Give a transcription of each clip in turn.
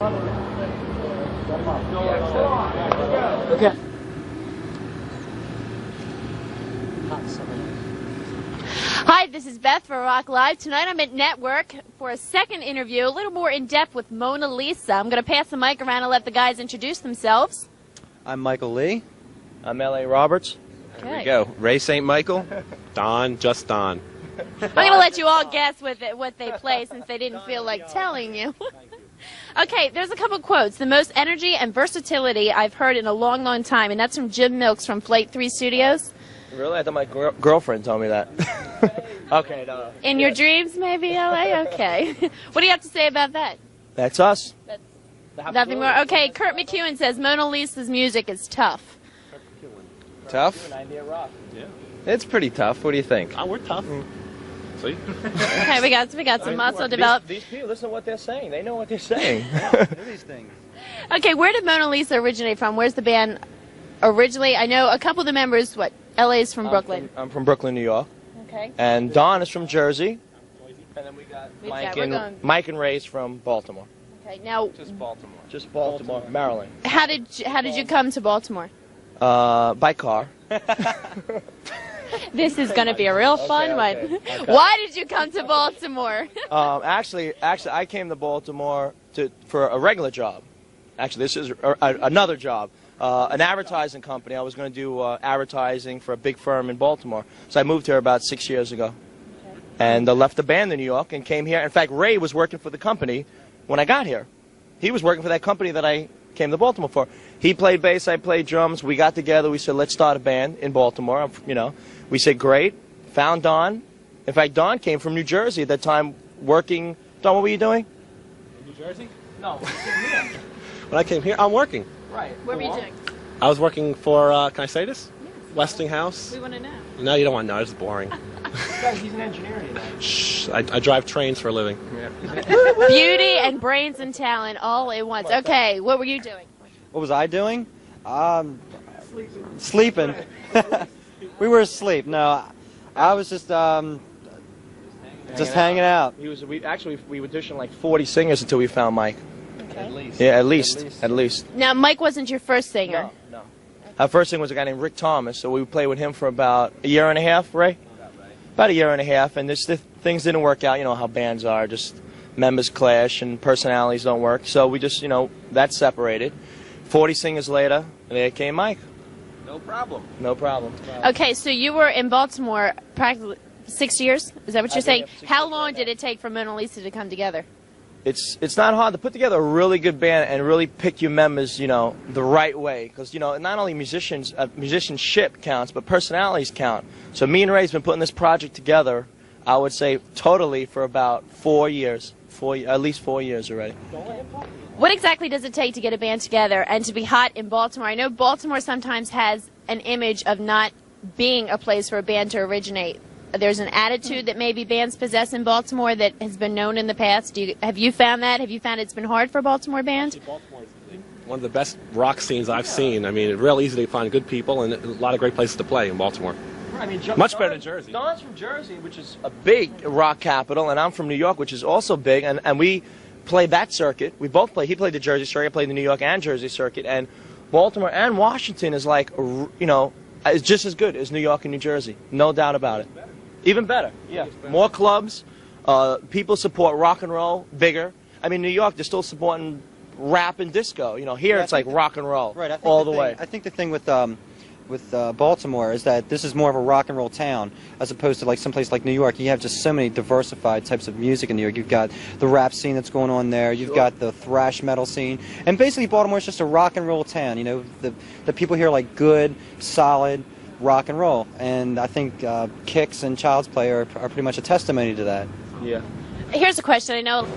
Okay. Hi, this is Beth for Rock Live. Tonight I'm at Network for a second interview, a little more in-depth with Mona Lisa. I'm going to pass the mic around and let the guys introduce themselves. I'm Michael Leigh. I'm L.A. Roberts. Okay. There we go. Ray St. Michael. Don, just Don. I'm going to let you all guess what they play since they didn't feel like telling you. Okay, there's a couple quotes. The most energy and versatility I've heard in a long, long time, and that's from Jim Milks from Flight 3 Studios. Really? I thought my girlfriend told me that. Okay, no. In your dreams, maybe, L.A.? Okay. What do you have to say about that? That's us. Nothing more. Okay, Kurt McEwen says Mona Lisa's music is tough. Tough? Yeah. It's pretty tough. What do you think? Oh, we're tough. See? Okay, we got some muscle developed. These people, listen to what they're saying. They know what they're saying. These things. Okay, where did Mona Lisa originate from? Where's the band originally? I know a couple of the members, LA's from Brooklyn. I'm from Brooklyn, New York. Okay. And Don is from Jersey. And then we got we're Mike and Ray's from Baltimore. Okay, now Just Baltimore. Just Baltimore, Maryland. how did you come to Baltimore? By car. This is going to be a real fun one. Okay. Why did you come to Baltimore? Actually, I came to Baltimore for a regular job. Actually, this is another job. An advertising company. I was going to do advertising for a big firm in Baltimore. So I moved here about 6 years ago. Okay. And left the band in New York and came here. In fact, Ray was working for the company when I got here. He was working for that company that I came to Baltimore for. He played bass, I played drums. We got together. We said, let's start a band in Baltimore. You know, we said, great. Found Don. In fact, Don came from New Jersey at that time working. Don, what were you doing? New Jersey? No. When I came here, I'm working. Right. What were you doing? I was working for, can I say this? Yes. Westinghouse. We want to know. No, you don't want to know. It's boring. He's an engineer, you know. Shh. I drive trains for a living. Beauty and brains and talent all at once. Okay, what were you doing? What was I doing? Sleeping. We were asleep. No, I was just hanging out. We auditioned like 40 singers until we found Mike. Okay. Yeah, at least. Now, Mike wasn't your first singer. No. Our first singer was a guy named Rick Thomas, so we played with him for about a year and a half, Ray? About a year and a half, and things didn't work out. You know how bands are, just members clash and personalities don't work. So we just, that separated. 40 singers later, there came Mike. No problem. No problem. Okay, so you were in Baltimore practically 6 years? Is that what you're saying? How long did it take for Mona Lisa to come together? It's not hard to put together a really good band and really pick your members, the right way. Because, not only musicianship counts, but personalities count. So me and Ray's been putting this project together, I would say, totally for about 4 years. At least 4 years already. What exactly does it take to get a band together and to be hot in Baltimore? I know Baltimore sometimes has an image of not being a place for a band to originate. There's an attitude that maybe bands possess in Baltimore that has been known in the past. Have you found that? Have you found it's been hard for a Baltimore band? Baltimore is one of the best rock scenes I've seen. I mean, it's real easy to find good people and a lot of great places to play in Baltimore. Much better than Jersey. Don's from Jersey, which is a big rock capital, and I'm from New York, which is also big, and we played that circuit. We both played. He played the Jersey circuit, I played the New York and Jersey circuit, and Baltimore and Washington is like, is just as good as New York and New Jersey. No doubt about it. Even better. Yeah. More clubs. People support rock and roll bigger. I mean, New York, they're still supporting rap and disco. Here it's like rock and roll all the way. I think the thing with Baltimore is that this is more of a rock and roll town as opposed to like someplace like New York. You have just so many diversified types of music in New York. You've got the rap scene that's going on there. You've got the thrash metal scene. And basically Baltimore is just a rock and roll town. The people here like good, solid rock and roll. And I think Kicks and Child's Play are pretty much a testimony to that. Yeah. Here's a question. I know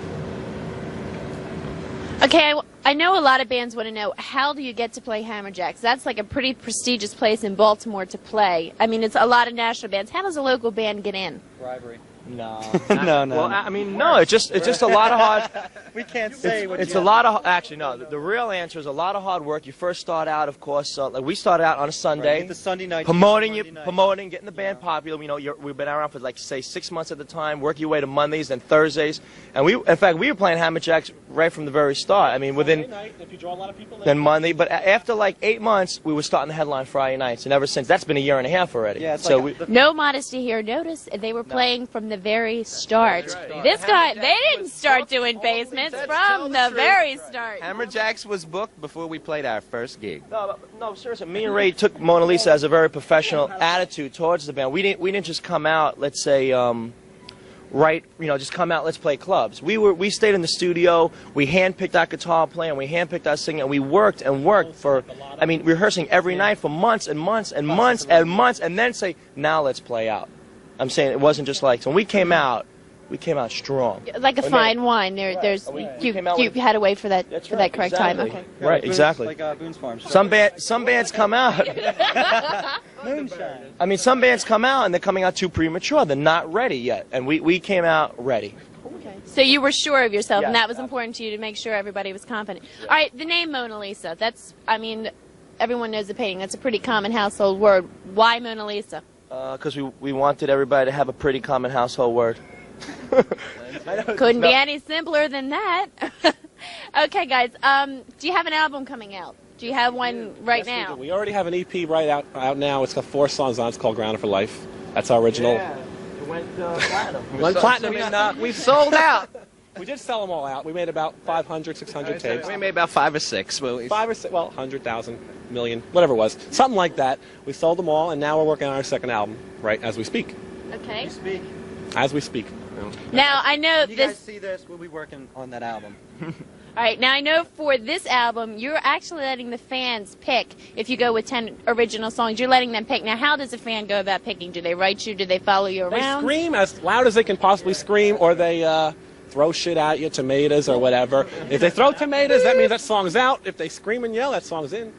a lot of bands want to know, how do you get to play Hammerjacks? That's like a pretty prestigious place in Baltimore to play. I mean, it's a lot of national bands. How does a local band get in? Bribery. No. No. Well, I mean, no. It's just a lot of hard. We can't say It's a lot of actually no. The real answer is a lot of hard work. You first start out, of course. Like we started out on a Sunday, the Sunday night, promoting, getting the band popular. You know, we've been around for like say 6 months at the time. Work your way to Mondays, then Thursdays, and in fact, we were playing Hammerjacks right from the very start. I mean, within if you draw a lot of people, then Monday, but after like 8 months, we were starting the headline Friday nights, and ever since that's been a year and a half already. Yeah, it's so like No modesty here. Notice they were playing from the very start. This guy, they didn't start doing basements from the very start. Hammerjacks was booked before we played our first gig. No, seriously. Me and Ray took Mona Lisa as a very professional attitude towards the band. We didn't just come out, let's say, just come out, let's play clubs. We stayed in the studio. We handpicked our guitar playing. We handpicked our singing. And we worked for, I mean, rehearsing every night for months and months and months and months, and then say, now let's play out. I'm saying it wasn't just like, so when we came out strong. Like a fine wine. You had to wait for that correct time. Okay. Right, exactly. Like Boone's Farm. Some bands come out. Moonshine. I mean, some bands come out and they're coming out too premature. They're not ready yet, and we came out ready. Okay. So you were sure of yourself, and that was important to you to make sure everybody was confident. Yeah. All right, the name Mona Lisa. That's, I mean, everyone knows the painting. That's a pretty common household word. Why Mona Lisa? Because we wanted everybody to have a pretty common household word. Couldn't be any simpler than that. Okay, guys. Do you have an album coming out? Do you have one right now? We already have an EP right out now. It's got 4 songs on it. It's called Grounded for Life. That's our original. Yeah, it went platinum. Went platinum, and We've sold out. we did sell them all out. We made about 500, 600 tapes. We made about 5 or 6. 5 or 6, well, 100,000, million, whatever it was. Something like that. We sold them all, and now we're working on our second album, right, as we speak. Okay. As we speak. Now, I know You this... guys see this? We'll be working on that album. All right, now I know for this album, you're actually letting the fans pick. If you go with 10 original songs, you're letting them pick. Now, how does a fan go about picking? Do they write you? Do they follow you around? They scream as loud as they can possibly scream, or they throw shit at you, tomatoes or whatever. If they throw tomatoes, that means that song's out. If they scream and yell, that song's in.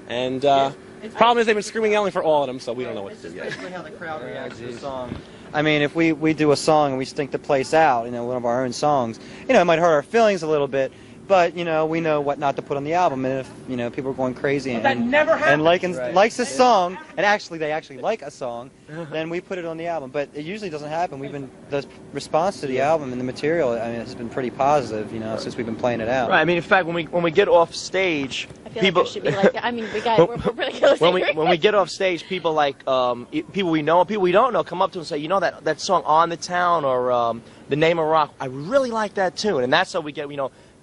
And problem is they've been screaming and yelling for all of them, so we don't know what to do yet. It's basically how the crowd reacts to the song. I mean, if we do a song and we stink the place out, one of our own songs, it might hurt our feelings a little bit, but, we know what not to put on the album. And if, people are going crazy and likes a song, and they actually like a song, then we put it on the album. But it usually doesn't happen. The response to the album and the material, has been pretty positive, since we've been playing it out. Right. I mean, in fact, when we get off stage, I feel like there should be like that. I mean, we're pretty close. When we get off stage, people people we know, people we don't know, come up to us and say, that song On the Town or The Name of Rock, I really like that tune, and that's how we get,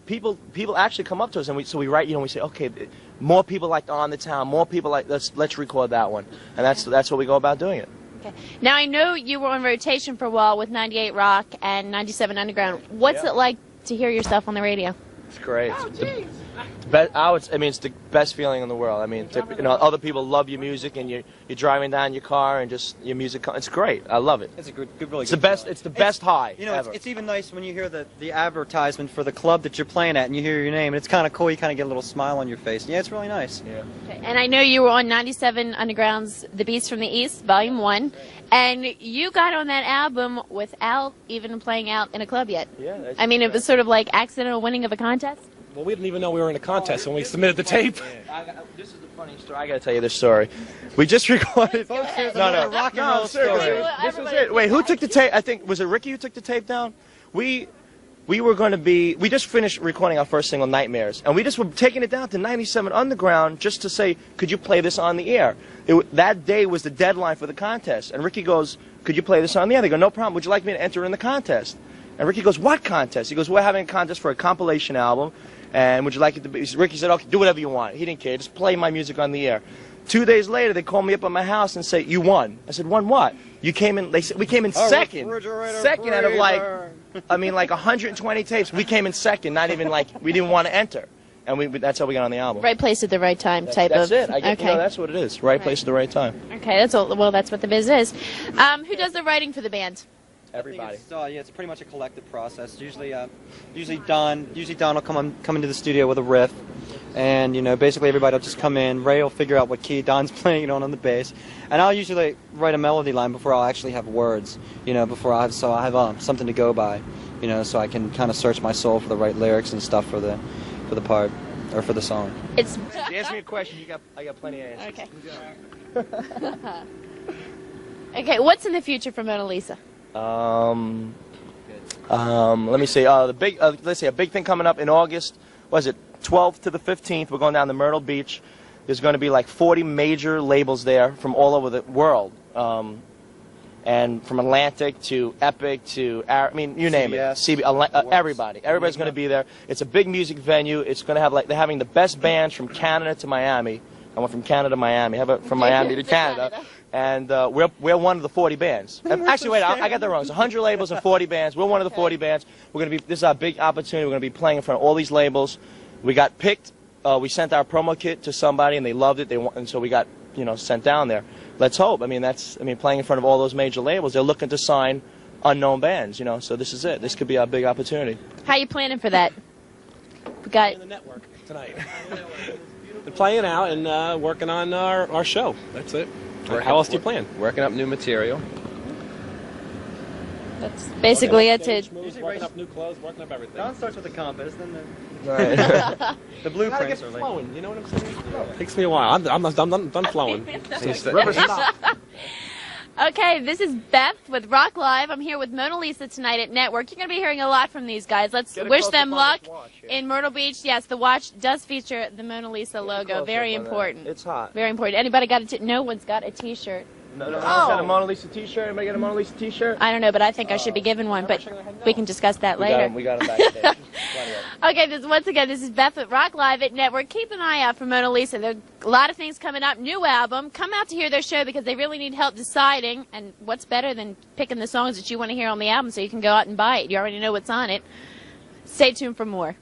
people actually come up to us, and we write, we say, okay, more people like On the Town, more people like let's record that one, and that's what we go about doing it. Okay. Now I know you were on rotation for a while with 98 Rock and 97 Underground. What's it like to hear yourself on the radio? It's great. It's the best feeling in the world. I mean, other people love your music, and you're driving down your car, and just your music. It's great. I love it. It's a really the best. It's the best high. Ever. It's even nice when you hear the advertisement for the club that you're playing at, and you hear your name, and it's kind of cool. You kind of get a little smile on your face. Yeah, it's really nice. Yeah. Okay. And I know you were on 97 Underground's The Beast from the East, Volume 1, and you got on that album without even playing out in a club yet. Yeah. I mean, it was sort of like accidental winning of a contest. Well, we didn't even know we were in a contest when we submitted the tape. This is the funny story. I got to tell you this story. We just recorded. No, rock and roll story. This is it. Wait, who took the tape? I think was it Ricky who took the tape down? We were going to be. We just finished recording our first single, Nightmares, and we just were taking it down to 97 Underground just to say, could you play this on the air? That day was the deadline for the contest, and Ricky goes, could you play this on the air? They go, no problem. Would you like me to enter in the contest? And Ricky goes, what contest? He goes, we're having a contest for a compilation album. And would you like it to be? Ricky said, okay, do whatever you want. He didn't care. Just play my music on the air. 2 days later, they called me up at my house and say, you won. I said, won what? You came in, they said, we came in second. Second out of like 120 tapes. We came in second, not even we didn't want to enter. And that's how we got on the album. Right place at the right time type that's of. That's it. Okay. That's what it is. Right place at the right time. Okay, that's all. Well, that's what the biz is. Who does the writing for the band? Everybody. It's pretty much a collective process. Usually Don will come into the studio with a riff, And, you know, basically everybody will just come in, Ray will figure out what key Don's playing on the bass, and I'll usually write a melody line before I'll actually have words, you know, so I have something to go by, you know, so I can kind of search my soul for the right lyrics and stuff for the part, or for the song. If you ask me a question, I got plenty of answers. Okay. Okay, what's in the future for Mona Lisa? Let me see. Let's see, a big thing coming up in August. Was it 12th to the 15th? We're going down to Myrtle Beach. There's going to be like 40 major labels there from all over the world, and from Atlantic to Epic to I mean, you name it. Everybody. Everybody's going to be there. It's a big music venue. It's going to have they're having the best bands from Canada to Miami. I went from Canada to Miami. How about from Miami to Canada? And we're one of the 40 bands. Actually, wait, I got that wrong. It's 100 labels and 40 bands. We're one of the 40 bands. This is our big opportunity. We're going to be playing in front of all these labels. We got picked. We sent our promo kit to somebody, and they loved it. And so we got, you know, sent down there. Let's hope. I mean, playing in front of all those major labels. They're looking to sign unknown bands, you know. So this is it. This could be our big opportunity. How are you planning for that? We got in the network tonight. And playing out and working on our show. That's it. How else do you plan? Working up new material. That's basically it. Working up new clothes, working up everything. Don starts with the compass, then Right. the blueprints are flowing, you know what I'm saying? Takes me a while. I'm done flowing. Okay, this is Beth with Rock Live. I'm here with Mona Lisa tonight at Network. You're going to be hearing a lot from these guys. Let's wish them luck in Myrtle Beach. Yes, the watch does feature the Mona Lisa logo. Very important. It's hot. Very important. Anybody got a no one's got a T-shirt. No one's got a Mona Lisa T-shirt. Anybody got a Mona Lisa T-shirt? I don't know, but I think I should be given one. But we can discuss that later. We got them backstage. Okay, once again, this is Beth with Rock Live at Network. Keep an eye out for Mona Lisa. There are a lot of things coming up. New album. Come out to hear their show because they really need help deciding. And what's better than picking the songs that you want to hear on the album so you can go out and buy it. You already know what's on it. Stay tuned for more.